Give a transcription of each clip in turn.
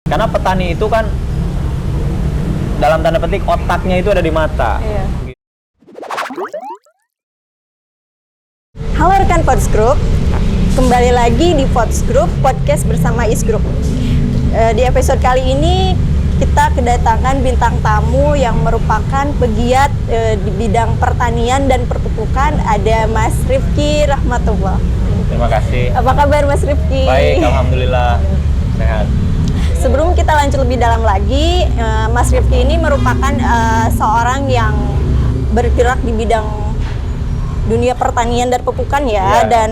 Karena petani itu kan dalam tanda petik otaknya itu ada di mata. Iya. Halo rekan Pods Group, kembali lagi di Pods Group Podcast bersama Is Group. Di episode kali ini kita kedatangan bintang tamu yang merupakan pegiat di bidang pertanian dan perpupukan. Ada Mas Rifki Rahmatullah. Terima kasih. Apa kabar Mas Rifki? Baik, alhamdulillah sehat. Sebelum kita lanjut lebih dalam lagi, Mas Rifki ini merupakan seorang yang bergerak di bidang dunia pertanian dan pepupukan ya, dan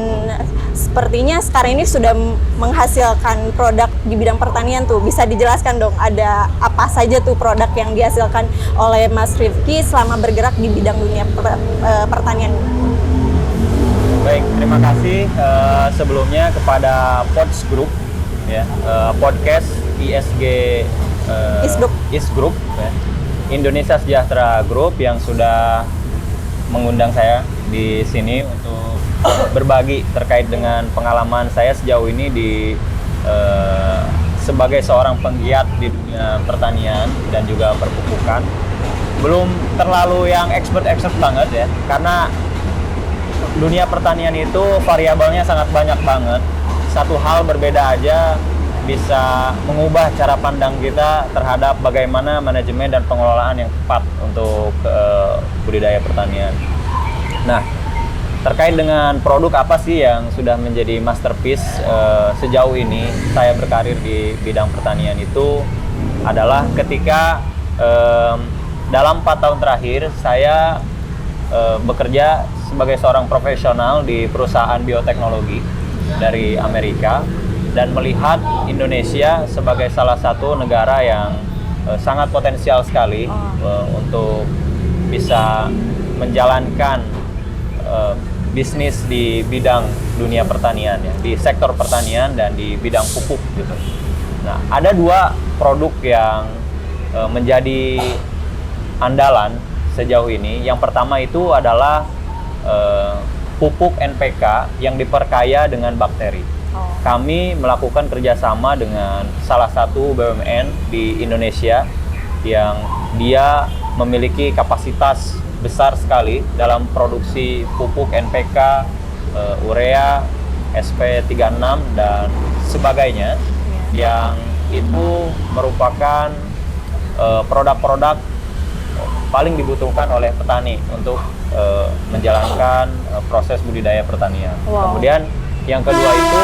sepertinya sekarang ini sudah menghasilkan produk di bidang pertanian tuh. Bisa dijelaskan dong, ada apa saja tuh produk yang dihasilkan oleh Mas Rifki selama bergerak di bidang dunia pertanian? Baik, terima kasih sebelumnya kepada Pods Group ya, podcast ISG Is Group ya. Indonesia Sejahtera Group yang sudah mengundang saya di sini untuk berbagi terkait dengan pengalaman saya sejauh ini sebagai seorang penggiat di dunia pertanian dan juga perpupukan. Belum terlalu yang expert banget ya, karena dunia pertanian itu variabelnya sangat banyak banget. Satu hal berbeda aja bisa mengubah cara pandang kita terhadap bagaimana manajemen dan pengelolaan yang tepat untuk budidaya pertanian. Nah, terkait dengan produk apa sih yang sudah menjadi masterpiece sejauh ini saya berkarir di bidang pertanian itu adalah ketika dalam 4 tahun terakhir saya bekerja sebagai seorang profesional di perusahaan bioteknologi dari Amerika dan melihat Indonesia sebagai salah satu negara yang sangat potensial sekali untuk bisa menjalankan bisnis di bidang dunia pertanian ya, di sektor pertanian dan di bidang pupuk gitu. Nah, ada 2 produk yang menjadi andalan sejauh ini. Yang pertama itu adalah pupuk NPK yang diperkaya dengan bakteri. Kami melakukan kerjasama dengan salah satu BUMN di Indonesia yang dia memiliki kapasitas besar sekali dalam produksi pupuk NPK, urea, SP36 dan sebagainya, yang itu merupakan produk-produk paling dibutuhkan oleh petani untuk menjalankan proses budidaya pertanian. Kemudian yang kedua itu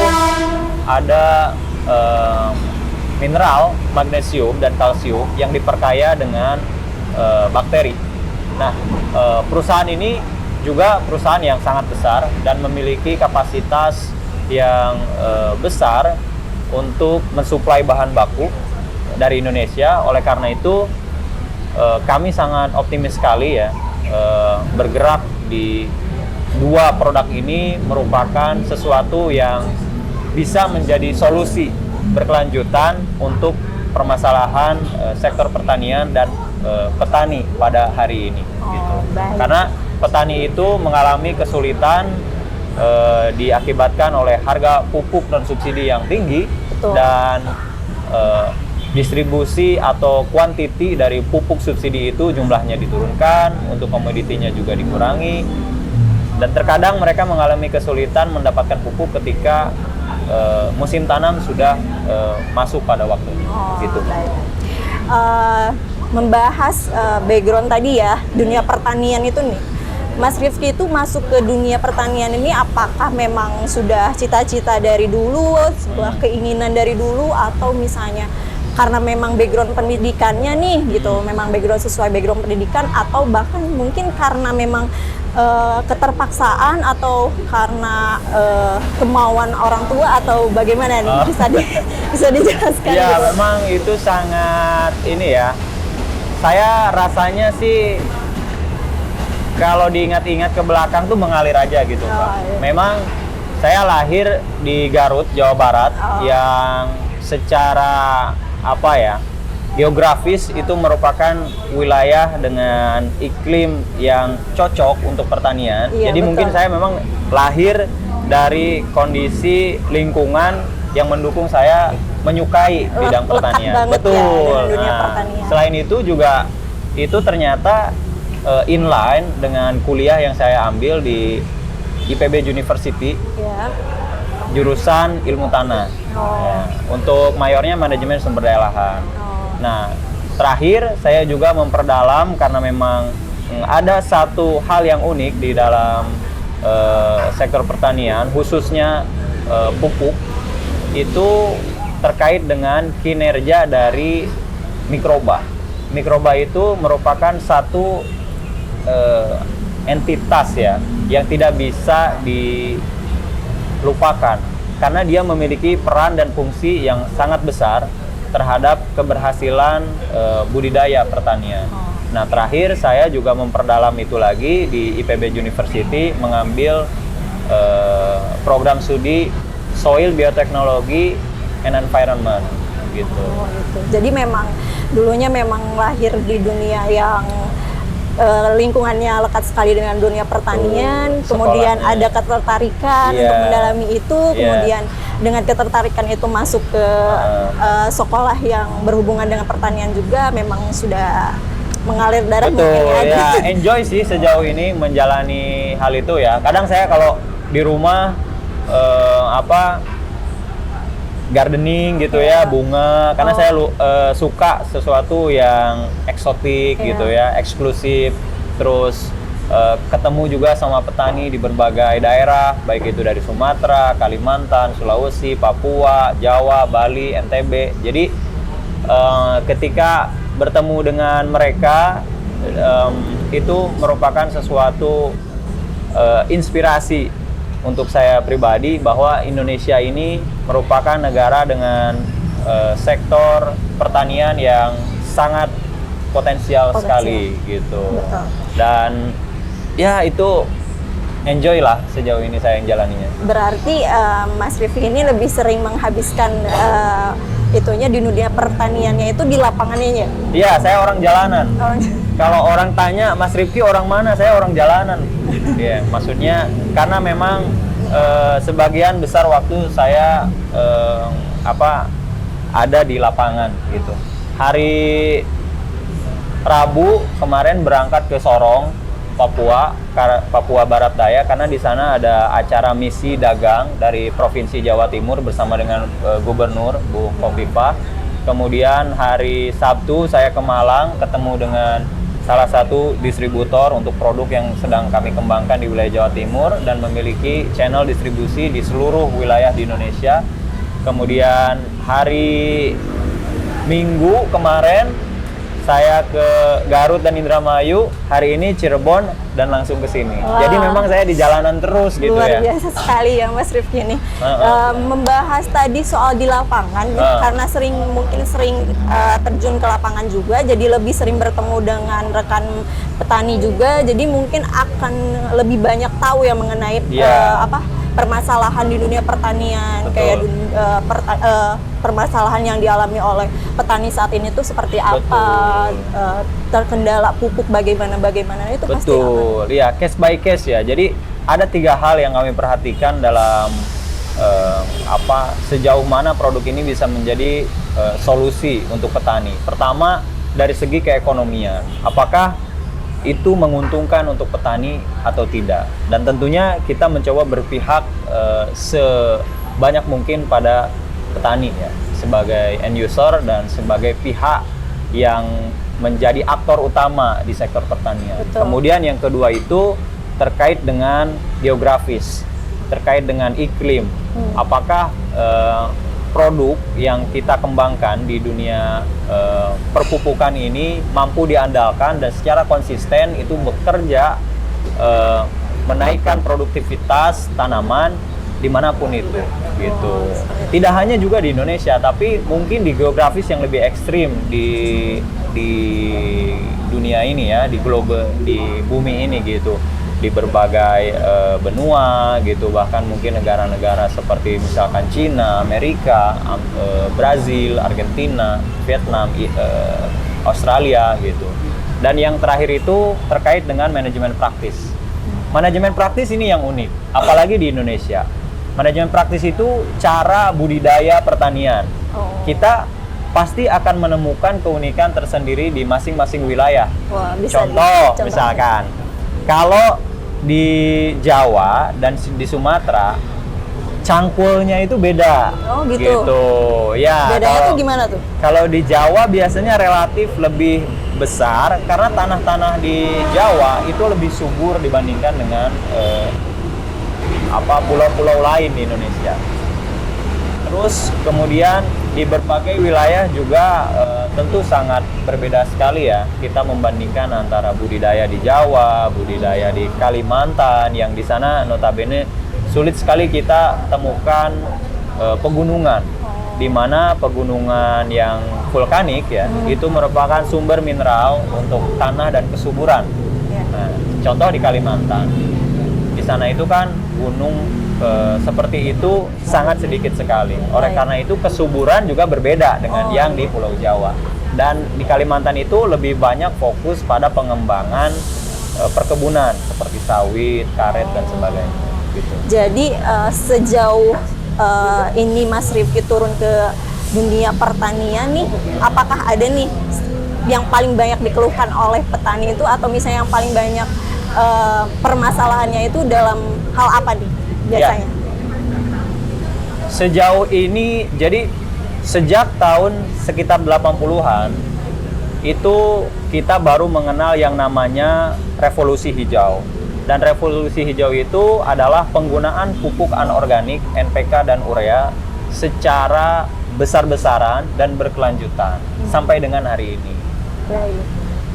ada mineral magnesium dan kalsium yang diperkaya dengan bakteri. Nah, perusahaan ini juga perusahaan yang sangat besar dan memiliki kapasitas yang besar untuk mensuplai bahan baku dari Indonesia. Oleh karena itu, kami sangat optimis sekali ya bergerak di 2 produk ini merupakan sesuatu yang bisa menjadi solusi berkelanjutan untuk permasalahan sektor pertanian dan petani pada hari ini gitu. Karena petani itu mengalami kesulitan diakibatkan oleh harga pupuk dan subsidi yang tinggi. Betul. Dan distribusi atau kuantiti dari pupuk subsidi itu jumlahnya diturunkan, untuk komoditinya juga dikurangi, dan terkadang mereka mengalami kesulitan mendapatkan pupuk ketika musim tanam sudah masuk pada waktunya. Gitu. Membahas background tadi ya, dunia pertanian itu nih, Mas Rifki itu masuk ke dunia pertanian ini apakah memang sudah cita-cita dari dulu, sebuah keinginan dari dulu, atau misalnya karena memang background pendidikannya nih gitu, memang background sesuai background pendidikan, atau bahkan mungkin karena memang keterpaksaan atau karena kemauan orang tua, atau bagaimana nih? Bisa dijelaskan? Ya, gitu. Memang itu sangat ini ya. Saya rasanya sih kalau diingat-ingat ke belakang tuh mengalir aja gitu, Pak. Iya. Memang saya lahir di Garut, Jawa Barat, yang secara geografis itu merupakan wilayah dengan iklim yang cocok untuk pertanian. Iya, jadi betul. mungkin saya memang lahir dari kondisi lingkungan yang mendukung saya menyukai bidang Lekat pertanian. banget ya dengan dunia pertanian. Selain itu juga itu ternyata inline dengan kuliah yang saya ambil di IPB University, Ya. jurusan ilmu tanah. Oh. Ya, untuk mayornya manajemen sumber daya lahan. Oh. Nah, terakhir saya juga memperdalam karena memang ada satu hal yang unik di dalam sektor pertanian, khususnya pupuk, itu terkait dengan kinerja dari mikroba. Mikroba itu merupakan satu entitas ya yang tidak bisa dilupakan karena dia memiliki peran dan fungsi yang sangat besar terhadap keberhasilan budidaya pertanian. Nah, terakhir saya juga memperdalam itu lagi di IPB University, mengambil program studi Soil Biotechnology and Environment gitu. Oh, gitu. Jadi memang dulunya memang lahir di dunia yang lingkungannya lekat sekali dengan dunia pertanian, kemudian ada ketertarikan untuk mendalami itu, kemudian dengan ketertarikan itu masuk ke sekolah yang berhubungan dengan pertanian juga, memang sudah mengalir darah. Betul, ya enjoy sih sejauh ini menjalani hal itu ya. Kadang saya kalau di rumah gardening gitu ya, bunga, karena saya suka sesuatu yang eksotik gitu ya, eksklusif. Terus ketemu juga sama petani di berbagai daerah, baik itu dari Sumatera, Kalimantan, Sulawesi, Papua, Jawa, Bali, NTB. Jadi ketika bertemu dengan mereka itu merupakan sesuatu inspirasi untuk saya pribadi bahwa Indonesia ini merupakan negara dengan sektor pertanian yang sangat potensial sekali gitu. Betul. Dan ya itu enjoy lah sejauh ini saya yang jalaninya. Berarti Mas Rifki ini lebih sering menghabiskan itunya di dunia pertaniannya itu di lapangannya ya? Iya, saya orang jalanan. Kalau orang tanya Mas Rifki orang mana, saya orang jalanan. Iya, maksudnya karena memang sebagian besar waktu saya ada di lapangan gitu. Hari Rabu kemarin berangkat ke Sorong, Papua Barat Daya, karena di sana ada acara misi dagang dari Provinsi Jawa Timur bersama dengan Gubernur Bu Kofifa. Kemudian hari Sabtu saya ke Malang ketemu dengan salah satu distributor untuk produk yang sedang kami kembangkan di wilayah Jawa Timur dan memiliki channel distribusi di seluruh wilayah di Indonesia. Kemudian hari Minggu kemarin saya ke Garut dan Indramayu, hari ini Cirebon dan langsung ke sini. Wow. Jadi memang saya di jalanan terus gitu ya. Luar biasa sekali ya Mas Rifki ini. Membahas tadi soal di lapangan, karena mungkin sering terjun ke lapangan juga, jadi lebih sering bertemu dengan rekan petani juga, jadi mungkin akan lebih banyak tahu ya mengenai permasalahan di dunia pertanian. Betul. Kayak permasalahan yang dialami oleh petani saat ini tuh seperti apa, terkendala pupuk bagaimana itu pasti akan. Betul, ya case by case ya. Jadi ada 3 hal yang kami perhatikan dalam sejauh mana produk ini bisa menjadi solusi untuk petani. Pertama, dari segi keekonomian, apakah itu menguntungkan untuk petani atau tidak, dan tentunya kita mencoba berpihak sebanyak mungkin pada petani ya, sebagai end user dan sebagai pihak yang menjadi aktor utama di sektor pertanian. Betul. Kemudian yang kedua itu terkait dengan geografis, terkait dengan iklim. Apakah produk yang kita kembangkan di dunia perpupukan ini mampu diandalkan dan secara konsisten itu bekerja menaikkan produktivitas tanaman dimanapun itu, gitu. Tidak hanya juga di Indonesia, tapi mungkin di geografis yang lebih ekstrim di dunia ini ya, di bumi ini gitu, di berbagai benua gitu, bahkan mungkin negara-negara seperti misalkan Cina, Amerika, Brazil, Argentina, Vietnam, Australia gitu. Dan yang terakhir itu terkait dengan manajemen praktis. Manajemen praktis ini yang unik, apalagi di Indonesia. Manajemen praktis itu cara budidaya pertanian. Oh. Kita pasti akan menemukan keunikan tersendiri di masing-masing wilayah. Wah, bisa Contoh, dicontohkan. misalkan, kalau di Jawa dan di Sumatera, cangkulnya itu beda. Oh, gitu. Ya. Bedanya tuh gimana tuh? Kalau di Jawa biasanya relatif lebih besar karena tanah-tanah di Jawa itu lebih subur dibandingkan dengan pulau-pulau lain di Indonesia. Terus kemudian di berbagai wilayah juga tentu sangat berbeda sekali ya. Kita membandingkan antara budidaya di Jawa, budidaya di Kalimantan yang di sana notabene sulit sekali kita temukan pegunungan, di mana pegunungan yang vulkanik ya itu merupakan sumber mineral untuk tanah dan kesuburan. Ya. Nah, contoh di Kalimantan, di sana itu kan gunung seperti itu sangat sedikit sekali. Oleh karena itu kesuburan juga berbeda dengan yang di Pulau Jawa. Dan di Kalimantan itu lebih banyak fokus pada pengembangan perkebunan seperti sawit, karet dan sebagainya. Gitu. Jadi sejauh ini Mas Rifki turun ke dunia pertanian nih, apakah ada nih yang paling banyak dikeluhkan oleh petani itu, atau misalnya yang paling banyak permasalahannya itu dalam hal apa nih biasanya? Ya. Sejauh ini, jadi sejak tahun sekitar 80-an itu kita baru mengenal yang namanya revolusi hijau. Dan revolusi hijau itu adalah penggunaan pupuk anorganik, NPK dan urea secara besar-besaran dan berkelanjutan sampai dengan hari ini. Baik.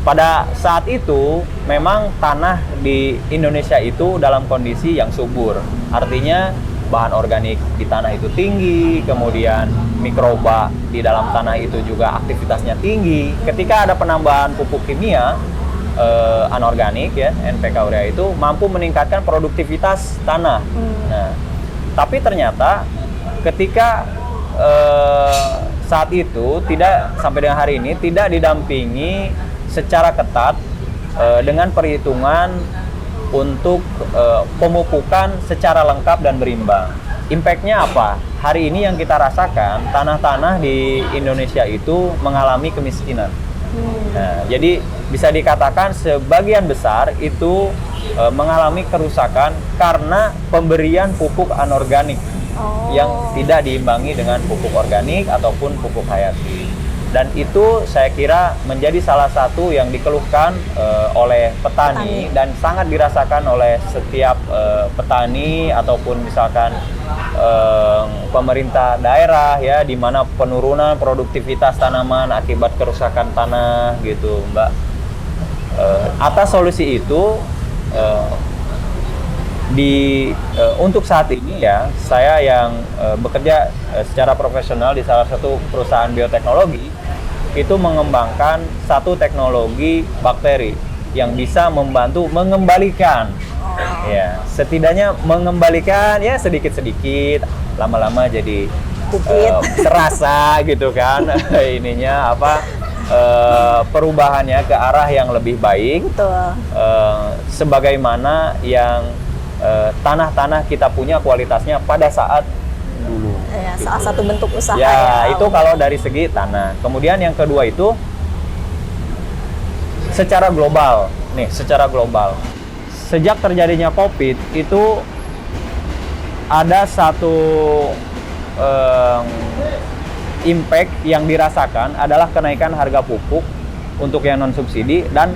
Pada saat itu memang tanah di Indonesia itu dalam kondisi yang subur. Artinya bahan organik di tanah itu tinggi, kemudian mikroba di dalam tanah itu juga aktivitasnya tinggi. Ketika ada penambahan pupuk kimia anorganik ya, NPK urea itu mampu meningkatkan produktivitas tanah. Nah, tapi ternyata ketika saat itu tidak sampai dengan hari ini tidak didampingi secara ketat dengan perhitungan untuk pemupukan secara lengkap dan berimbang. Impact-nya apa? Hari ini yang kita rasakan, tanah-tanah di Indonesia itu mengalami kemiskinan. Nah, jadi bisa dikatakan sebagian besar itu mengalami kerusakan karena pemberian pupuk anorganik yang tidak diimbangi dengan pupuk organik ataupun pupuk hayati. Dan itu saya kira menjadi salah satu yang dikeluhkan oleh petani dan sangat dirasakan oleh setiap petani ataupun misalkan pemerintah daerah ya, di mana penurunan produktivitas tanaman akibat kerusakan tanah gitu, Mbak. Atas solusi itu untuk saat ini ya, saya yang bekerja secara profesional di salah satu perusahaan bioteknologi itu mengembangkan satu teknologi bakteri yang bisa membantu mengembalikan ya, setidaknya mengembalikan ya sedikit-sedikit, lama-lama jadi terasa gitu kan ininya apa perubahannya ke arah yang lebih baik. Betul. Sebagaimana yang tanah-tanah kita punya kualitasnya pada saat dulu. Ya, salah satu bentuk usaha. Ya, itu kalau dari segi tanah. Kemudian yang kedua itu secara global. Nih, secara global. Sejak terjadinya COVID itu ada satu impact yang dirasakan adalah kenaikan harga pupuk untuk yang non subsidi dan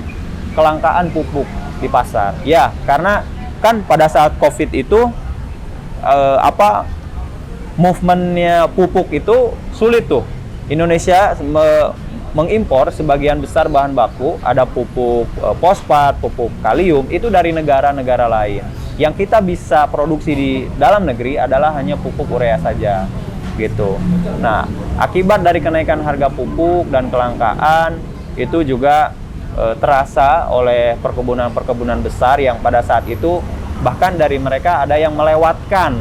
kelangkaan pupuk di pasar. Ya, karena kan pada saat COVID itu movementnya pupuk itu sulit tuh. Indonesia mengimpor sebagian besar bahan baku, ada pupuk fosfat, pupuk kalium itu dari negara-negara lain. Yang kita bisa produksi di dalam negeri adalah hanya pupuk urea saja, gitu. Nah, akibat dari kenaikan harga pupuk dan kelangkaan itu juga terasa oleh perkebunan-perkebunan besar yang pada saat itu bahkan dari mereka ada yang melewatkan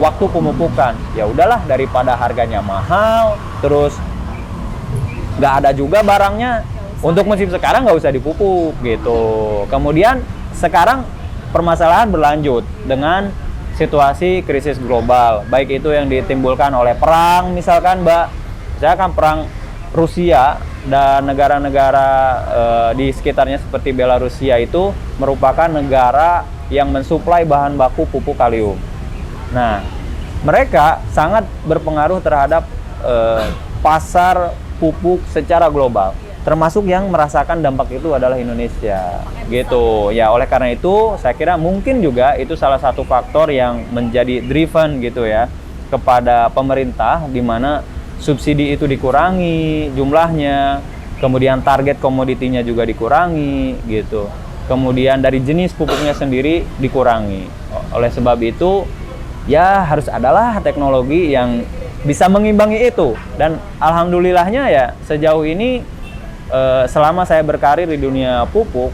waktu pemupukan. Ya udahlah, daripada harganya mahal terus nggak ada juga barangnya, untuk musim sekarang nggak usah dipupuk gitu. Kemudian sekarang permasalahan berlanjut dengan situasi krisis global, baik itu yang ditimbulkan oleh perang misalkan Mbak, misalkan perang Rusia dan negara-negara di sekitarnya seperti Belarusia itu merupakan negara yang mensuplai bahan baku pupuk kalium. Nah, mereka sangat berpengaruh terhadap pasar pupuk secara global, termasuk yang merasakan dampak itu adalah Indonesia, gitu. Ya, oleh karena itu saya kira mungkin juga itu salah satu faktor yang menjadi driven gitu ya kepada pemerintah, di mana subsidi itu dikurangi jumlahnya, kemudian target komoditinya juga dikurangi gitu. Kemudian dari jenis pupuknya sendiri dikurangi. Oleh sebab itu ya harus adalah teknologi yang bisa mengimbangi itu. Dan alhamdulillahnya ya sejauh ini selama saya berkarir di dunia pupuk,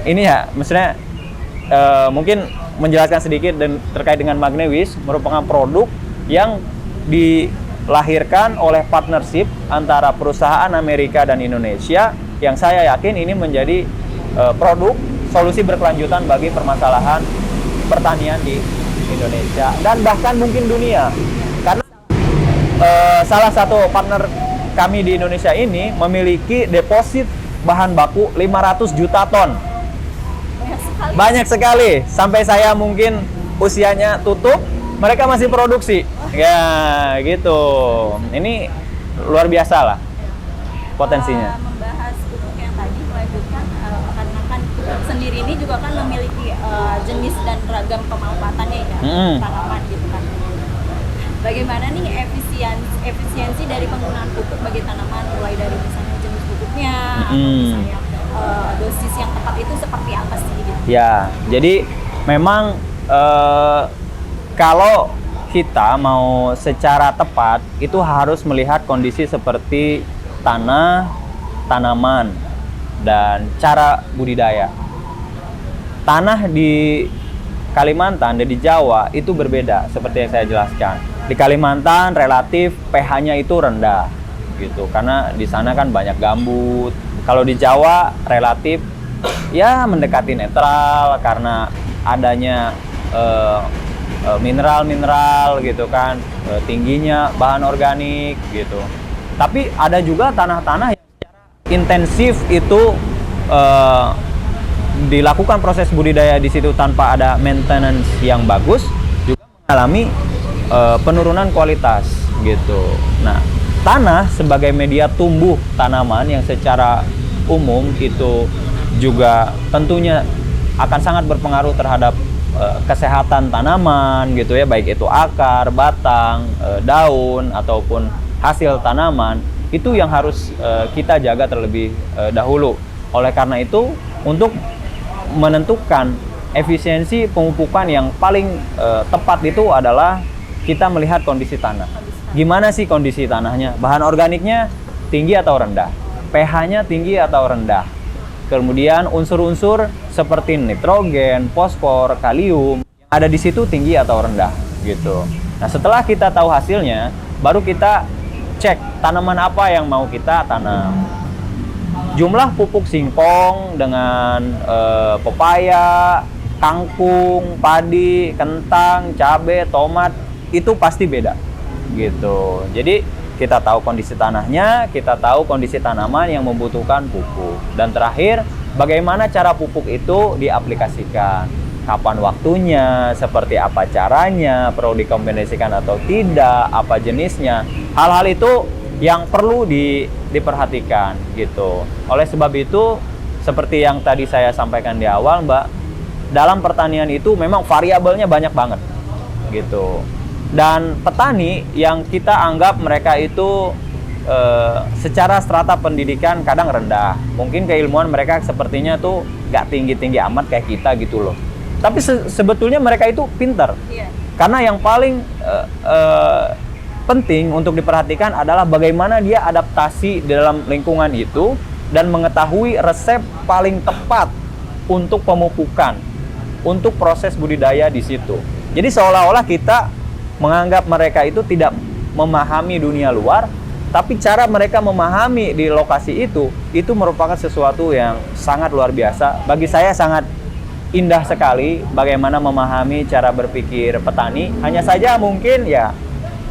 ini ya maksudnya mungkin menjelaskan sedikit dan terkait dengan Magnewis merupakan produk yang dilahirkan oleh partnership antara perusahaan Amerika dan Indonesia, yang saya yakin ini menjadi produk solusi berkelanjutan bagi permasalahan pertanian di Indonesia dan bahkan mungkin dunia. Karena salah satu partner kami di Indonesia ini memiliki deposit bahan baku 500 juta ton. Banyak sekali. Sampai saya mungkin usianya tutup, mereka masih produksi. Ya, gitu. Ini luar biasa lah potensinya. Membahas pupuk yang tadi, melanjutkan karena kan pupuk sendiri ini juga kan memiliki jenis dan ragam pemanfaatannya ya, tanaman gitu kan. Bagaimana nih efisiensi dari penggunaan pupuk bagi tanaman, mulai dari misalnya jenis pupuknya atau misalnya dosis yang tepat itu seperti apa sih gitu? Ya, jadi memang kalau kita mau secara tepat itu harus melihat kondisi seperti tanah, tanaman, dan cara budidaya. Tanah di Kalimantan dan di Jawa itu berbeda seperti yang saya jelaskan. Di Kalimantan relatif pH-nya itu rendah gitu karena di sana kan banyak gambut. Kalau di Jawa relatif ya mendekati netral karena adanya mineral-mineral gitu kan, tingginya bahan organik gitu. Tapi ada juga tanah-tanah yang secara intensif itu dilakukan proses budidaya di situ tanpa ada maintenance yang bagus, juga mengalami penurunan kualitas gitu. Nah, tanah sebagai media tumbuh tanaman yang secara umum itu juga tentunya akan sangat berpengaruh terhadap kesehatan tanaman gitu ya, baik itu akar, batang, daun ataupun hasil tanaman, itu yang harus kita jaga terlebih dahulu. Oleh karena itu, untuk menentukan efisiensi pemupukan yang paling tepat itu adalah kita melihat kondisi tanah. Gimana sih kondisi tanahnya? Bahan organiknya tinggi atau rendah? pH-nya tinggi atau rendah? Kemudian unsur-unsur seperti nitrogen, fosfor, kalium yang ada di situ tinggi atau rendah gitu. Nah, setelah kita tahu hasilnya, baru kita cek tanaman apa yang mau kita tanam. Jumlah pupuk singkong dengan pepaya, kangkung, padi, kentang, cabai, tomat itu pasti beda gitu. Jadi kita tahu kondisi tanahnya, kita tahu kondisi tanaman yang membutuhkan pupuk. Dan terakhir, bagaimana cara pupuk itu diaplikasikan. Kapan waktunya, seperti apa caranya, perlu dikombinasikan atau tidak, apa jenisnya. Hal-hal itu yang perlu diperhatikan gitu. Oleh sebab itu, seperti yang tadi saya sampaikan di awal, Mbak, dalam pertanian itu memang variabelnya banyak banget gitu. Dan petani yang kita anggap mereka itu secara strata pendidikan kadang rendah, mungkin keilmuan mereka sepertinya tuh gak tinggi-tinggi amat kayak kita gitu loh. Tapi sebetulnya mereka itu pintar. Karena yang paling penting untuk diperhatikan adalah bagaimana dia adaptasi di dalam lingkungan itu dan mengetahui resep paling tepat untuk pemupukan, untuk proses budidaya di situ. Jadi seolah-olah kita menganggap mereka itu tidak memahami dunia luar, tapi cara mereka memahami di lokasi itu merupakan sesuatu yang sangat luar biasa. Bagi saya sangat indah sekali bagaimana memahami cara berpikir petani. Hanya saja mungkin ya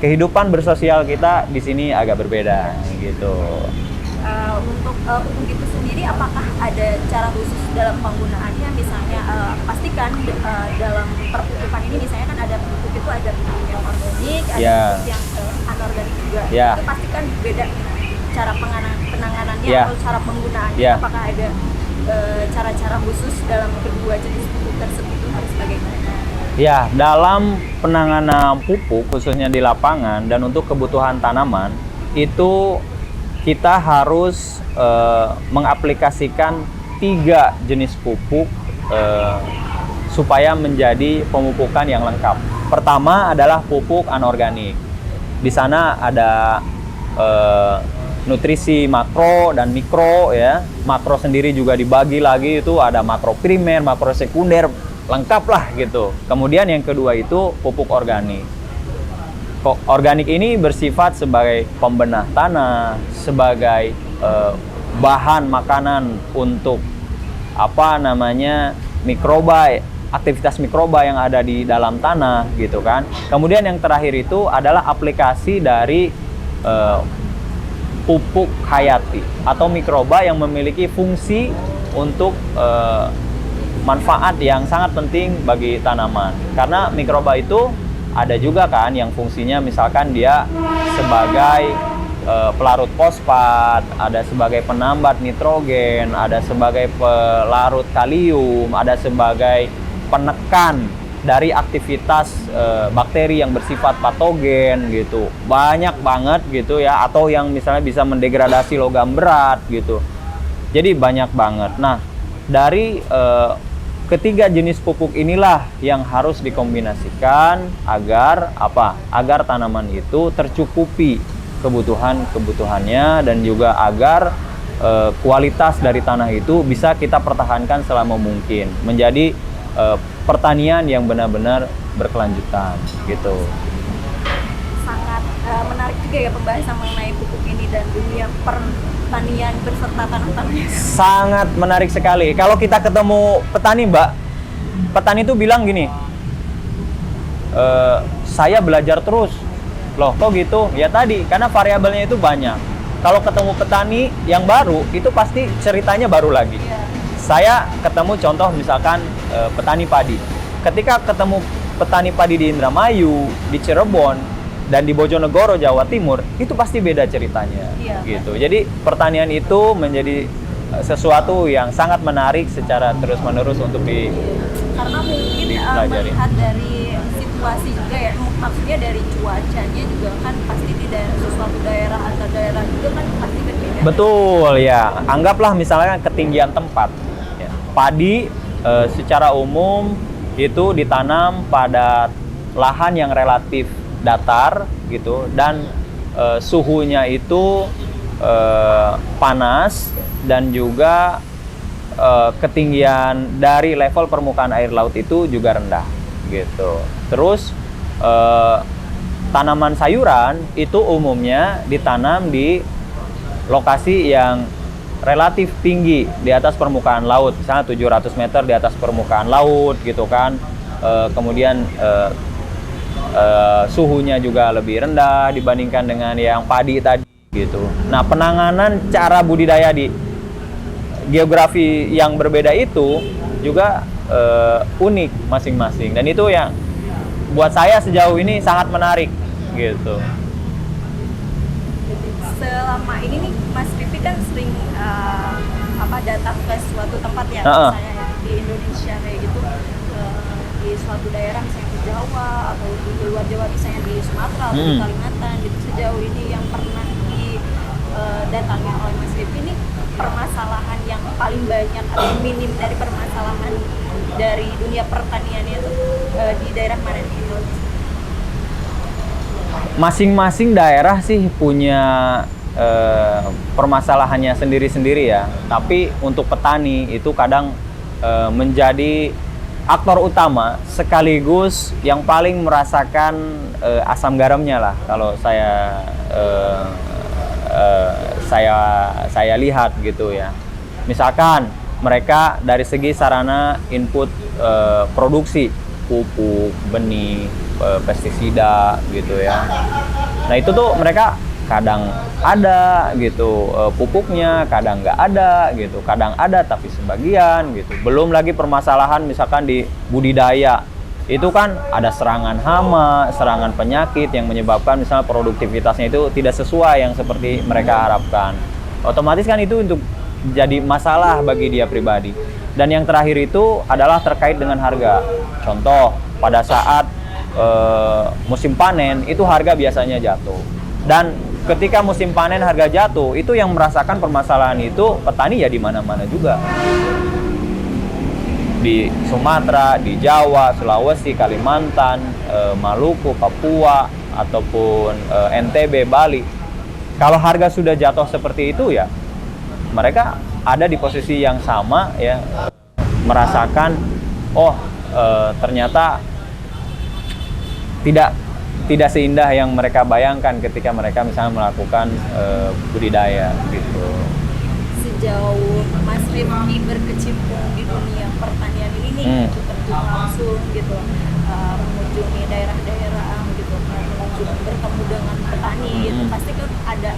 kehidupan bersosial kita di sini agak berbeda gitu. Untuk pupuk itu sendiri, apakah ada cara khusus dalam penggunaannya? Misalnya pastikan dalam perpupukan ini misalnya kan ada pupuk itu ada pupuk yang organik, ada pupuk yang anorganik juga. Itu pastikan beda cara penanganannya atau cara penggunaannya. Apakah ada cara-cara khusus dalam kedua jenis pupuk tersebut harus bagaimana? Ya, dalam penanganan pupuk khususnya di lapangan dan untuk kebutuhan tanaman itu kita harus mengaplikasikan 3 jenis pupuk supaya menjadi pemupukan yang lengkap. Pertama adalah pupuk anorganik. Di sana ada nutrisi makro dan mikro ya. Makro sendiri juga dibagi lagi, itu ada makro primer, makro sekunder, lengkap lah gitu. Kemudian yang kedua itu pupuk organik. Organik ini bersifat sebagai pembenah tanah, sebagai bahan makanan untuk mikroba, aktivitas mikroba yang ada di dalam tanah gitu kan. Kemudian yang terakhir itu adalah aplikasi dari pupuk hayati atau mikroba yang memiliki fungsi untuk manfaat yang sangat penting bagi tanaman. Karena mikroba itu ada juga kan yang fungsinya misalkan dia sebagai pelarut fosfat, ada sebagai penambat nitrogen, ada sebagai pelarut kalium, ada sebagai penekan dari aktivitas bakteri yang bersifat patogen gitu. Banyak banget gitu ya, atau yang misalnya bisa mendegradasi logam berat gitu. Jadi banyak banget. Nah, dari ketiga jenis pupuk inilah yang harus dikombinasikan agar agar tanaman itu tercukupi kebutuhannya dan juga agar kualitas dari tanah itu bisa kita pertahankan selama mungkin, menjadi pertanian yang benar-benar berkelanjutan gitu. Sangat menarik juga ya pembahasan mengenai pupuk ini dan dunia pertanian berserta tanah-tanahnya. Sangat menarik sekali. Kalau kita ketemu petani, Mbak, petani itu bilang gini, saya belajar terus. Loh, kok gitu? Ya tadi, karena variabelnya itu banyak. Kalau ketemu petani yang baru, itu pasti ceritanya baru lagi. Saya ketemu contoh misalkan petani padi. Ketika ketemu petani padi di Indramayu, di Cirebon, dan di Bojonegoro, Jawa Timur, itu pasti beda ceritanya. Gitu. Jadi pertanian itu menjadi sesuatu yang sangat menarik secara terus-menerus untuk karena mungkin melihat dari situasi juga ya, maksudnya dari cuacanya juga kan pasti di suatu daerah atau daerah juga kan pasti berbeda. Betul ya, anggaplah misalnya ketinggian tempat. Padi secara umum itu ditanam pada lahan yang relatif datar gitu dan suhunya itu panas dan juga ketinggian dari level permukaan air laut itu juga rendah gitu. Terus tanaman sayuran itu umumnya ditanam di lokasi yang relatif tinggi di atas permukaan laut, misalnya 700 meter di atas permukaan laut gitu kan. Kemudian suhunya juga lebih rendah dibandingkan dengan yang padi tadi gitu. Nah, penanganan cara budidaya di geografi yang berbeda itu juga unik masing-masing, dan itu yang buat saya sejauh ini sangat menarik gitu. Selama ini nih Mas Pipi kan sering datang ke suatu tempat ya, misalnya di Indonesia kayak gitu, di suatu daerah misalnya di Jawa atau di luar Jawa, misalnya di Sumatera atau di Kalimantan gitu. Sejauh ini yang pernah didatangi oleh Mas Pipi ini permasalahan yang paling banyak atau minim dari permasalahan dari dunia pertanian itu di daerah mana nih? Masing-masing daerah sih punya permasalahannya sendiri-sendiri ya. Tapi untuk petani itu kadang menjadi aktor utama sekaligus yang paling merasakan asam garamnya lah kalau saya lihat gitu ya. Misalkan mereka dari segi sarana input produksi pupuk, benih, pestisida gitu ya. Nah itu tuh mereka kadang ada gitu pupuknya, kadang nggak ada gitu, kadang ada tapi sebagian gitu. Belum lagi permasalahan misalkan di budidaya, itu kan ada serangan hama, serangan penyakit yang menyebabkan misalnya produktivitasnya itu tidak sesuai yang seperti mereka harapkan. Otomatis kan itu untuk jadi masalah bagi dia pribadi. Dan yang terakhir itu adalah terkait dengan harga. Contoh, pada saat musim panen itu harga biasanya jatuh. Dan ketika musim panen harga jatuh, itu yang merasakan permasalahan itu petani ya di mana-mana juga. Di Sumatera, di Jawa, Sulawesi, Kalimantan, Maluku, Papua, ataupun NTB, Bali. Kalau harga sudah jatuh seperti itu ya, mereka ada di posisi yang sama ya, merasakan ternyata tidak seindah yang mereka bayangkan ketika mereka misalnya melakukan budidaya gitu. Sejauh Mas Rifki berkecimpung di dunia pertanian ini nih, terjun langsung gitu, mengunjungi daerah-daerah gitu, bertemu dengan petani gitu, pasti kan ada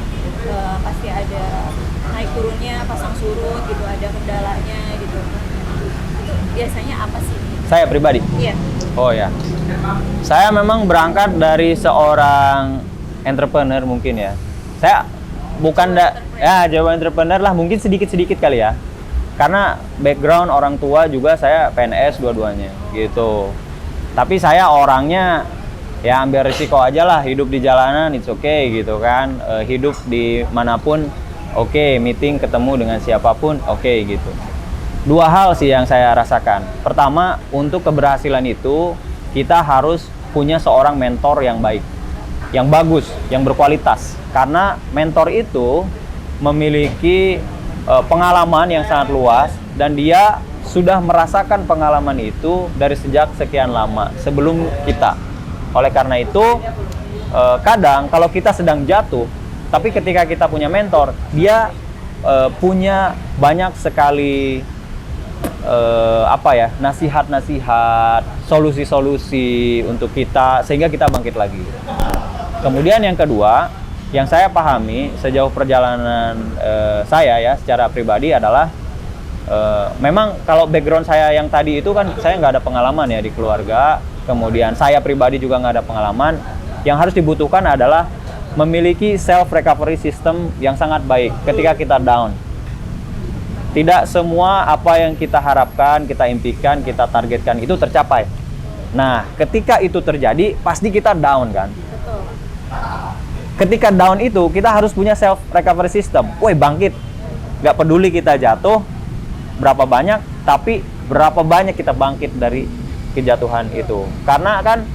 naik turunnya, pasang surut gitu, ada kendalanya gitu. Itu biasanya apa sih? Saya pribadi? Iya. Oh ya, saya memang berangkat dari seorang entrepreneur mungkin ya. Saya bukan Jawa entrepreneur lah, mungkin sedikit-sedikit kali ya. Karena background orang tua juga saya PNS dua-duanya gitu. Tapi saya orangnya ya ambil risiko aja lah, hidup di jalanan it's okay gitu kan. Hidup di manapun oke, meeting ketemu dengan siapapun oke gitu. Dua hal sih yang saya rasakan. Pertama, untuk keberhasilan itu kita harus punya seorang mentor yang baik, yang bagus, yang berkualitas. Karena mentor itu memiliki pengalaman yang sangat luas dan dia sudah merasakan pengalaman itu dari sejak sekian lama sebelum kita. Oleh karena itu, kadang kalau kita sedang jatuh, tapi ketika kita punya mentor, dia punya banyak sekali nasihat-nasihat, solusi-solusi untuk kita sehingga kita bangkit lagi. Kemudian yang kedua, yang saya pahami sejauh perjalanan saya ya secara pribadi adalah memang kalau background saya yang tadi itu kan saya nggak ada pengalaman ya di keluarga, kemudian saya pribadi juga nggak ada pengalaman. Yang harus dibutuhkan adalah memiliki self recovery system yang sangat baik ketika kita down. Tidak semua apa yang kita harapkan, kita impikan, kita targetkan itu tercapai. Nah, ketika itu terjadi, pasti kita down kan? Betul. Ketika down itu, kita harus punya self recovery system. Woi, bangkit. Gak peduli kita jatuh berapa banyak, tapi berapa banyak kita bangkit dari kejatuhan itu. Karena kan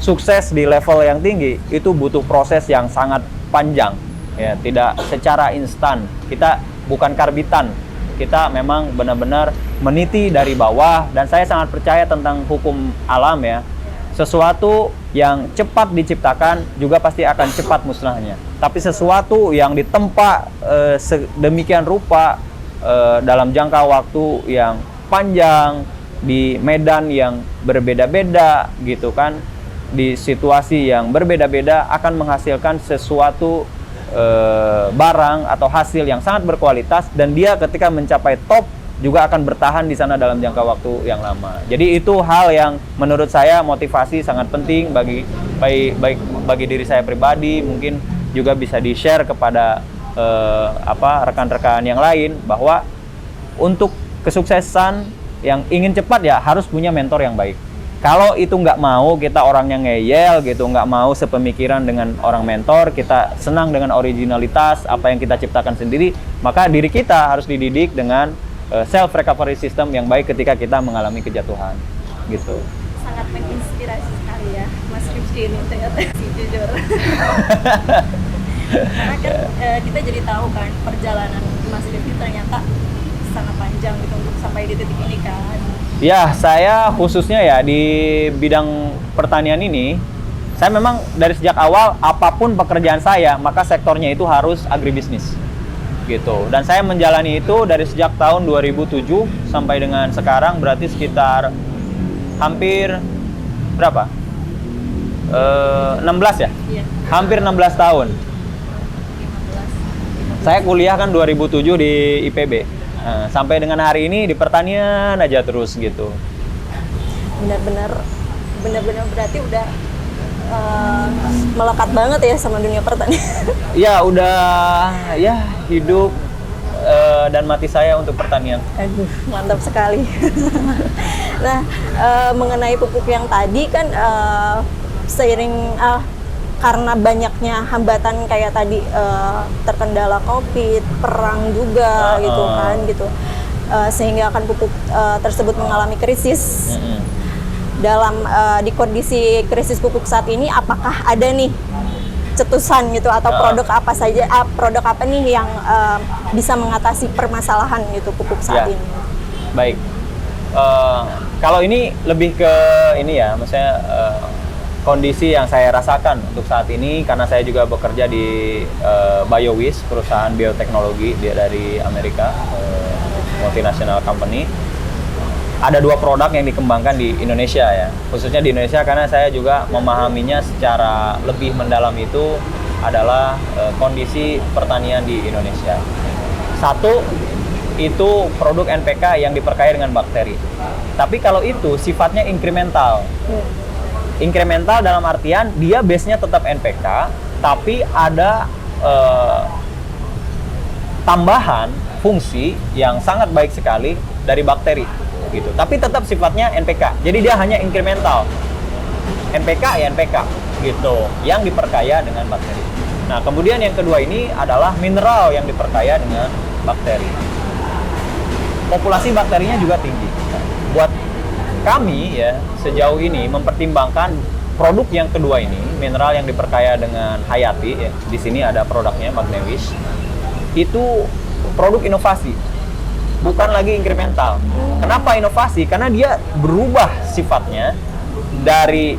sukses di level yang tinggi itu butuh proses yang sangat panjang. Ya, tidak secara instan. Kita bukan karbitan. Kita memang benar-benar meniti dari bawah, dan saya sangat percaya tentang hukum alam ya. Sesuatu yang cepat diciptakan juga pasti akan cepat musnahnya. Tapi sesuatu yang ditempa sedemikian rupa dalam jangka waktu yang panjang, di medan yang berbeda-beda gitu kan, di situasi yang berbeda-beda akan menghasilkan sesuatu barang atau hasil yang sangat berkualitas, dan dia ketika mencapai top juga akan bertahan di sana dalam jangka waktu yang lama. Jadi itu hal yang menurut saya motivasi sangat penting bagi diri saya pribadi, mungkin juga bisa di-share kepada rekan-rekan yang lain, bahwa untuk kesuksesan yang ingin cepat ya harus punya mentor yang baik. Kalau itu nggak mau, kita orangnya ngeyel gitu, nggak mau sepemikiran dengan orang mentor, kita senang dengan originalitas, apa yang kita ciptakan sendiri, maka diri kita harus dididik dengan self recovery system yang baik ketika kita mengalami kejatuhan gitu. Sangat menginspirasi sekali ya Mas Rifki ini, ternyata sih jujur. Karena kan kita jadi tahu kan perjalanan Mas Rifki ternyata sangat panjang gitu untuk sampai di titik ini kan. Ya, saya khususnya ya di bidang pertanian ini, saya memang dari sejak awal apapun pekerjaan saya, maka sektornya itu harus agribisnis. gitu. Dan saya menjalani itu dari sejak tahun 2007 sampai dengan sekarang, berarti sekitar hampir berapa? 16 ya? Iya. Hampir 16 tahun. Saya kuliah kan 2007 di IPB. Nah, sampai dengan hari ini di pertanian aja terus gitu. Benar-benar berarti udah melekat banget ya sama dunia pertanian. Ya udah ya hidup dan mati saya untuk pertanian. Aduh, mantap sekali. Nah, mengenai pupuk yang tadi kan seiring karena banyaknya hambatan kayak tadi terkendala COVID, perang juga gitu kan gitu. Sehingga akan pupuk tersebut mengalami krisis. Dalam di kondisi krisis pupuk saat ini, apakah ada nih cetusan gitu atau produk apa saja, produk apa nih yang bisa mengatasi permasalahan gitu pupuk saat ini? Baik, kalau ini lebih ke ini ya, maksudnya kondisi yang saya rasakan untuk saat ini, karena saya juga bekerja di BioWis, perusahaan bioteknologi dia dari Amerika, multinational company. Ada 2 produk yang dikembangkan di Indonesia ya, khususnya di Indonesia karena saya juga memahaminya secara lebih mendalam. Itu adalah kondisi pertanian di Indonesia. Satu, itu produk NPK yang diperkaya dengan bakteri. Tapi kalau itu sifatnya incremental. Incremental dalam artian dia base-nya tetap NPK, tapi ada tambahan fungsi yang sangat baik sekali dari bakteri gitu. Tapi tetap sifatnya NPK. Jadi dia hanya incremental. NPK ya NPK gitu, yang diperkaya dengan bakteri. Nah, kemudian yang kedua ini adalah mineral yang diperkaya dengan bakteri. Populasi bakterinya juga tinggi. Nah, buat kami ya sejauh ini mempertimbangkan produk yang kedua ini, mineral yang diperkaya dengan hayati ya. Di sini ada produknya Magnewish. Itu produk inovasi, bukan lagi incremental. Kenapa inovasi? Karena dia berubah sifatnya dari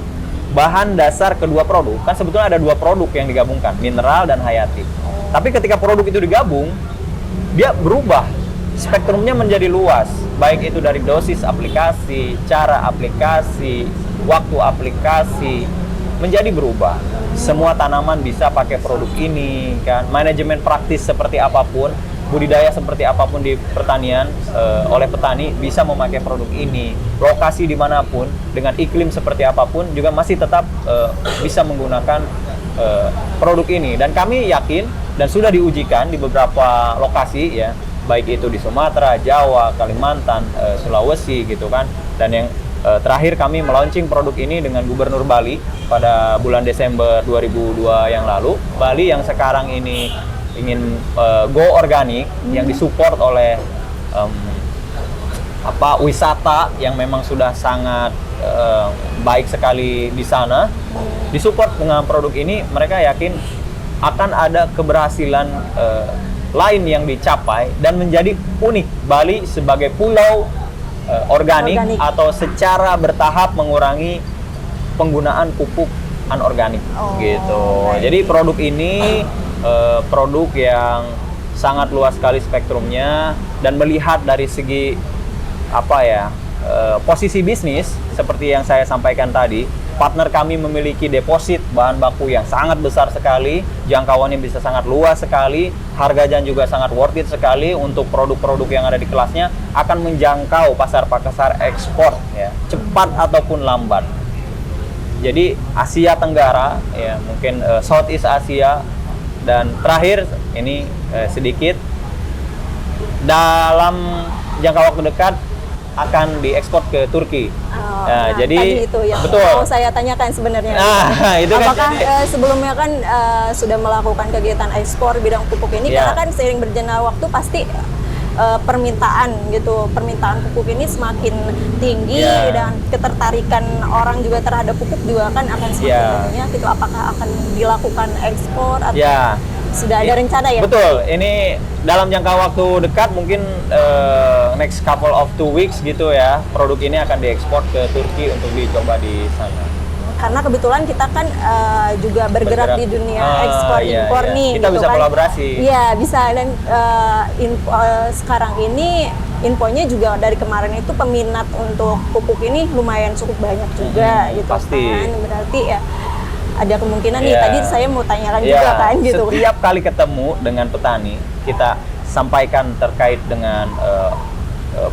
bahan dasar kedua produk. Kan sebetulnya ada 2 produk yang digabungkan, mineral dan hayati. Tapi ketika produk itu digabung, dia berubah. Spektrumnya menjadi luas, baik itu dari dosis aplikasi, cara aplikasi, waktu aplikasi, menjadi berubah. Semua tanaman bisa pakai produk ini, kan? Manajemen praktis seperti apapun, budidaya seperti apapun di pertanian oleh petani bisa memakai produk ini. Lokasi dimanapun, dengan iklim seperti apapun juga masih tetap bisa menggunakan produk ini. Dan kami yakin dan sudah diujikan di beberapa lokasi ya, baik itu di Sumatera, Jawa, Kalimantan, Sulawesi gitu kan. Dan yang terakhir kami melaunching produk ini dengan Gubernur Bali pada bulan Desember 2002 yang lalu. Bali yang sekarang ini ingin go organik, yang disupport oleh wisata yang memang sudah sangat baik sekali di sana, disupport dengan produk ini. Mereka yakin akan ada keberhasilan lain yang dicapai dan menjadi unik Bali sebagai pulau organik atau secara bertahap mengurangi penggunaan pupuk anorganik gitu. Jadi produk ini produk yang sangat luas sekali spektrumnya, dan melihat dari segi posisi bisnis seperti yang saya sampaikan tadi, partner kami memiliki deposit bahan baku yang sangat besar sekali, jangkauannya bisa sangat luas sekali, harganya juga sangat worth it sekali untuk produk-produk yang ada di kelasnya, akan menjangkau pasar-pasar ekspor ya, cepat ataupun lambat. Jadi Asia Tenggara ya, mungkin Southeast Asia. Dan terakhir ini sedikit, dalam jangka waktu dekat akan diekspor ke Turki. Jadi itu yang betul. mau saya tanyakan sebenarnya. Itu apakah kan sebelumnya kan sudah melakukan kegiatan ekspor bidang pupuk ini? Karena kan seiring berjalannya waktu pasti permintaan pupuk ini semakin tinggi, dan ketertarikan orang juga terhadap pupuk juga kan akan semakin banyak. Itu apakah akan dilakukan ekspor atau sudah ada rencana ya? Betul, ini dalam jangka waktu dekat, mungkin next couple of 2 weeks gitu ya, produk ini akan diekspor ke Turki untuk dicoba di sana. karena kebetulan kita kan juga bergerak di dunia ekspor impor nih. Kita gitu bisa kan. kolaborasi. Iya bisa, dan sekarang ini infonya juga dari kemarin itu peminat untuk pupuk ini lumayan cukup banyak juga gitu pasti. kan. Berarti ya ada kemungkinan nih, Iya. tadi saya mau tanyakan Iya, juga kan gitu. Setiap kali ketemu dengan petani, kita sampaikan terkait dengan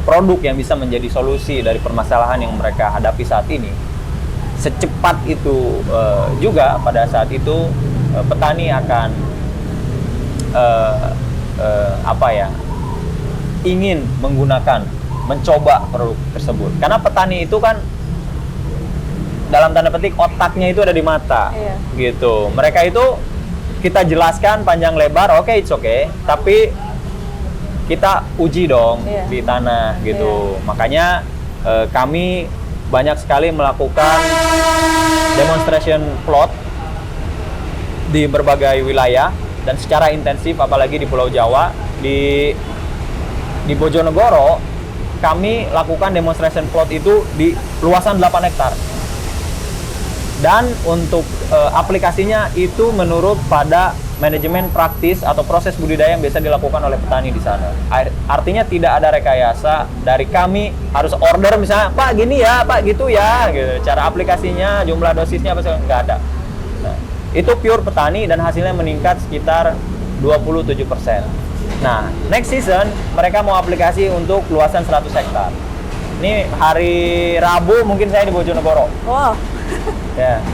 produk yang bisa menjadi solusi dari permasalahan yang mereka hadapi saat ini. Secepat itu juga pada saat itu petani akan ingin mencoba produk tersebut. Karena petani itu kan dalam tanda petik otaknya itu ada di mata, Iya. gitu. Mereka itu kita jelaskan panjang lebar, oke, it's okay, tapi kita uji dong Iya. di tanah, gitu. Makanya kami banyak sekali melakukan demonstration plot di berbagai wilayah dan secara intensif, apalagi di Pulau Jawa, di Bojonegoro kami lakukan demonstration plot itu di luasan 8 hektar. Dan untuk aplikasinya itu menurut pada manajemen praktis atau proses budidaya yang biasa dilakukan oleh petani di sana. Artinya tidak ada rekayasa dari kami harus order misalnya, Pak gini ya, Pak gitu ya, gitu. Cara aplikasinya, jumlah dosisnya apa nggak ada. Nah, itu pure petani dan hasilnya meningkat sekitar 27%. Nah, next season mereka mau aplikasi untuk luasan 100 hektar. Ini hari Rabu mungkin saya di Bojonegoro. Wow, Ya.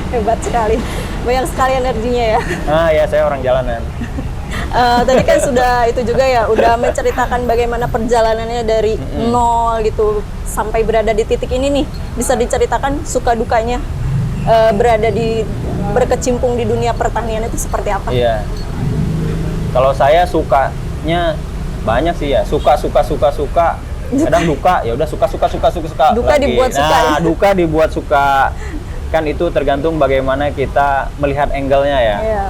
hebat sekali. Banyak sekali energinya ya. Ah ya, saya orang jalanan. Tadi kan sudah itu juga ya, udah menceritakan bagaimana perjalanannya dari nol gitu sampai berada di titik ini nih. Bisa diceritakan suka dukanya berkecimpung di dunia pertanian itu seperti apa? Iya. Kalau saya sukanya banyak sih ya. Suka. Kadang duka, ya udah suka. Duka lagi. dibuat suka. Nah, duka dibuat suka. Kan itu tergantung bagaimana kita melihat angle-nya ya. Iya.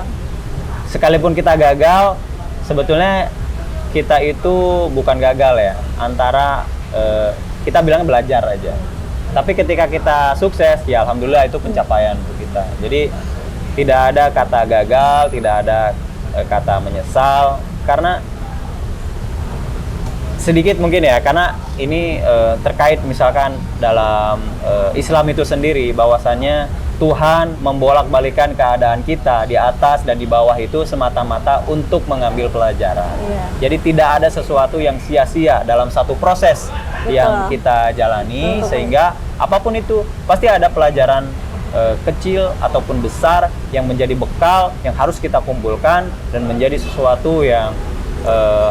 Sekalipun kita gagal, sebetulnya kita itu bukan gagal ya. Antara kita bilang belajar aja. Tapi ketika kita sukses, ya alhamdulillah itu pencapaian untuk kita. Jadi tidak ada kata gagal, tidak ada kata menyesal, karena sedikit mungkin ya, karena ini terkait misalkan dalam Islam itu sendiri, bahwasannya Tuhan membolak-balikan keadaan kita di atas dan di bawah itu semata-mata untuk mengambil pelajaran. Iya. Jadi tidak ada sesuatu yang sia-sia dalam satu proses yang kita jalani, sehingga apapun itu pasti ada pelajaran kecil ataupun besar yang menjadi bekal yang harus kita kumpulkan dan menjadi sesuatu yang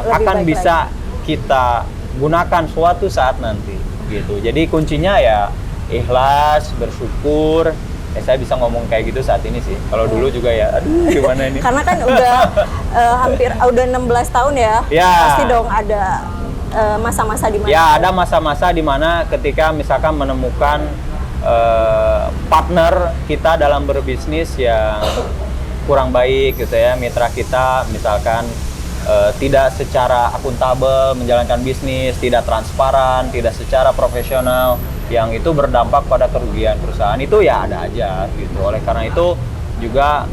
akan bisa kita gunakan suatu saat nanti, gitu. Jadi kuncinya ya ikhlas, bersyukur. Saya bisa ngomong kayak gitu saat ini sih. Kalau dulu juga ya, aduh gimana ini? Karena kan udah udah 16 tahun ya. Ya. Pasti dong ada masa-masa di mana. Ya, ada masa-masa di mana ketika misalkan menemukan partner kita dalam berbisnis yang kurang baik gitu ya, mitra kita misalkan tidak secara akuntabel menjalankan bisnis, tidak transparan, tidak secara profesional, yang itu berdampak pada kerugian perusahaan, itu ya ada aja gitu. Oleh karena itu juga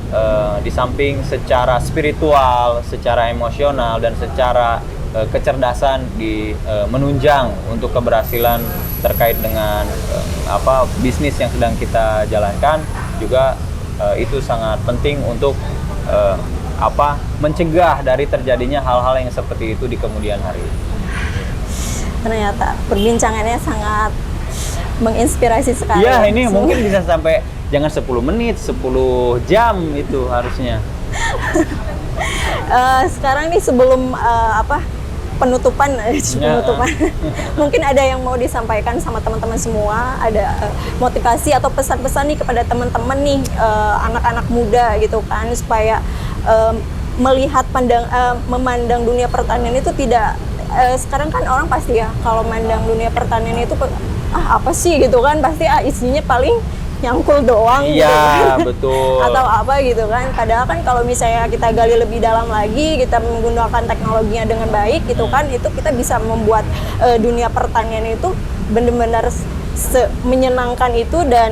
di samping secara spiritual, secara emosional dan secara kecerdasan menunjang untuk keberhasilan terkait dengan bisnis yang sedang kita jalankan, juga itu sangat penting untuk mencegah dari terjadinya hal-hal yang seperti itu di kemudian hari. Ternyata perbincangannya sangat menginspirasi sekali. Iya, ini mungkin bisa sampai jangan 10 menit, 10 jam itu harusnya. Sekarang nih sebelum penutupan, mungkin ada yang mau disampaikan sama teman-teman semua, ada motivasi atau pesan-pesan nih kepada teman-teman nih, anak-anak muda gitu kan, supaya melihat memandang dunia pertanian itu tidak, sekarang kan orang pasti ya kalau memandang dunia pertanian itu apa sih gitu kan, pasti isinya paling nyangkul doang gitu kan. Betul. Atau apa gitu kan. Padahal kan kalau misalnya kita gali lebih dalam lagi, kita menggunakan teknologinya dengan baik gitu kan, itu kita bisa membuat dunia pertanian itu benar-benar menyenangkan itu, dan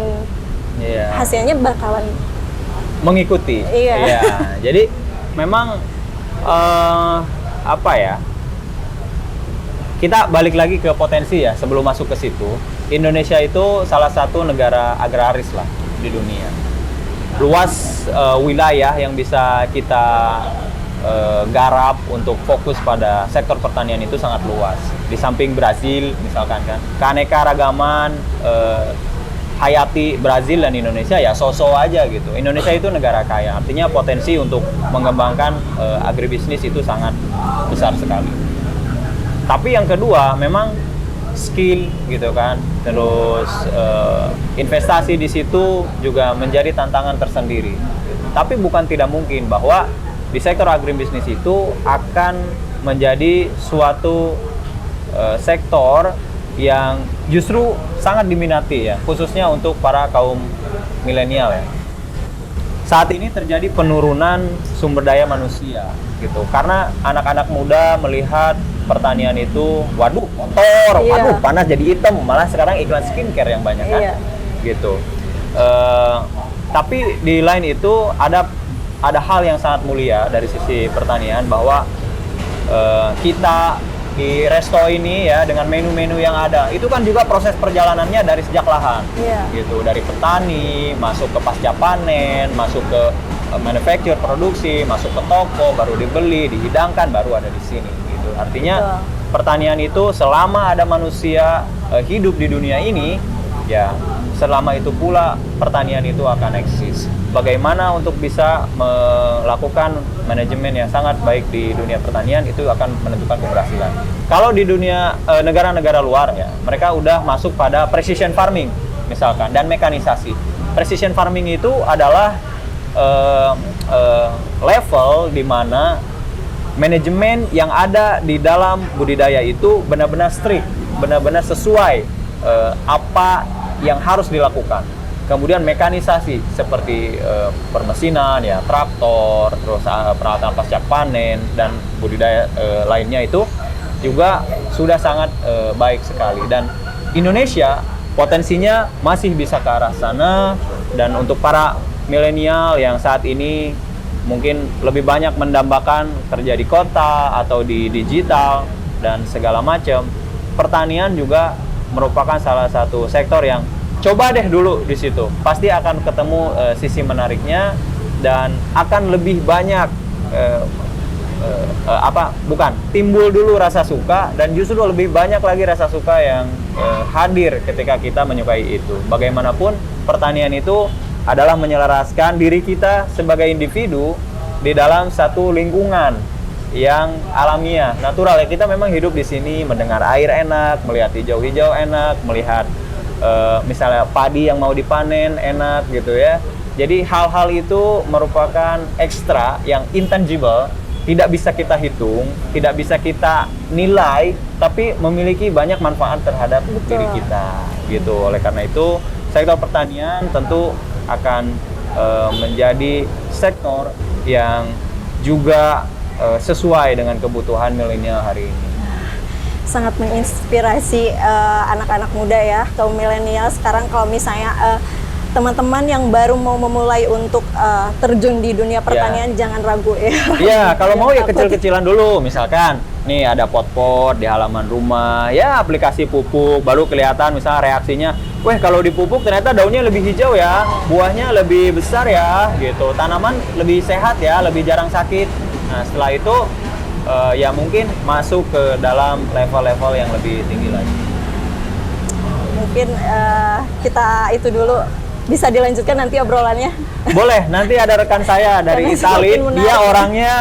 Iya. hasilnya bakalan Mengikuti. Iya. Jadi memang apa ya? Kita balik lagi ke potensi ya sebelum masuk ke situ. Indonesia itu salah satu negara agraris lah di dunia. Luas wilayah yang bisa kita garap untuk fokus pada sektor pertanian itu sangat luas. Di samping Brazil misalkan kan, keanekaragaman hayati Brazil dan Indonesia ya so-so aja gitu. Indonesia itu negara kaya, artinya potensi untuk mengembangkan agribisnis itu sangat besar sekali. Tapi yang kedua memang skill gitu kan, terus investasi di situ juga menjadi tantangan tersendiri. Tapi bukan tidak mungkin bahwa di sektor agribisnis itu akan menjadi suatu sektor yang justru sangat diminati ya, khususnya untuk para kaum milenial ya. Saat ini terjadi penurunan sumber daya manusia gitu, karena anak-anak muda melihat pertanian itu, waduh kotor, waduh panas jadi hitam, malah sekarang iklan skincare yang banyak kan, gitu. Tapi di lain itu ada hal yang sangat mulia dari sisi pertanian, bahwa kita di resto ini ya dengan menu-menu yang ada itu kan juga proses perjalanannya dari sejak lahan, gitu, dari petani masuk ke pasca panen, masuk ke manufacture produksi, masuk ke toko, baru dibeli, dihidangkan, baru ada di sini, gitu. Artinya pertanian itu selama ada manusia hidup di dunia ini, ya selama itu pula pertanian itu akan eksis. Bagaimana untuk bisa melakukan manajemen yang sangat baik di dunia pertanian itu akan menentukan keberhasilan. Kalau di dunia negara-negara luar ya, mereka udah masuk pada precision farming misalkan dan mekanisasi. Precision farming itu adalah level di mana manajemen yang ada di dalam budidaya itu benar-benar strict, benar-benar sesuai apa yang harus dilakukan. Kemudian mekanisasi seperti permesinan ya, traktor, terus peralatan pasca panen dan budidaya lainnya itu juga sudah sangat baik sekali. Dan Indonesia potensinya masih bisa ke arah sana. Dan untuk para milenial yang saat ini mungkin lebih banyak mendambakan kerja di kota atau di digital dan segala macam, pertanian juga merupakan salah satu sektor yang coba deh dulu di situ, pasti akan ketemu sisi menariknya dan akan lebih banyak timbul dulu rasa suka, dan justru lebih banyak lagi rasa suka yang hadir ketika kita menyukai itu. Bagaimanapun pertanian itu adalah menyelaraskan diri kita sebagai individu di dalam satu lingkungan yang alamiah, natural ya. Kita memang hidup di sini, mendengar air enak, melihat hijau-hijau enak, melihat misalnya padi yang mau dipanen enak gitu ya. Jadi hal-hal itu merupakan ekstra yang intangible, tidak bisa kita hitung, tidak bisa kita nilai, tapi memiliki banyak manfaat terhadap diri kita gitu. Oleh karena itu sektor pertanian tentu akan menjadi sektor yang juga sesuai dengan kebutuhan milenial hari ini. Sangat menginspirasi anak-anak muda ya, kaum milenial sekarang. Kalau misalnya teman-teman yang baru mau memulai untuk terjun di dunia pertanian, jangan ragu ya. Iya, kalau mau ya kecil-kecilan dulu. Misalkan nih ada pot-pot di halaman rumah, ya aplikasi pupuk, baru kelihatan misalnya reaksinya, weh kalau dipupuk ternyata daunnya lebih hijau ya, buahnya lebih besar ya, gitu, tanaman lebih sehat ya, lebih jarang sakit. Nah setelah itu ya mungkin masuk ke dalam level-level yang lebih tinggi lagi. Mungkin kita itu dulu, bisa dilanjutkan nanti obrolannya. Boleh, nanti ada rekan saya dari Italia, dia orangnya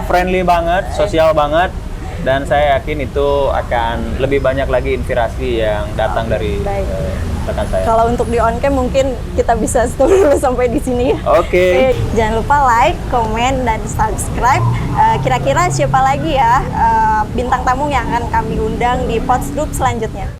friendly banget, sosial banget, dan saya yakin itu akan lebih banyak lagi inspirasi yang datang dari rekan saya. Kalau untuk di on-cam mungkin kita bisa stop dulu sampai di sini ya. Oke. Jangan lupa like, komen, dan subscribe. Kira-kira siapa lagi ya bintang tamu yang akan kami undang di Pots Group selanjutnya.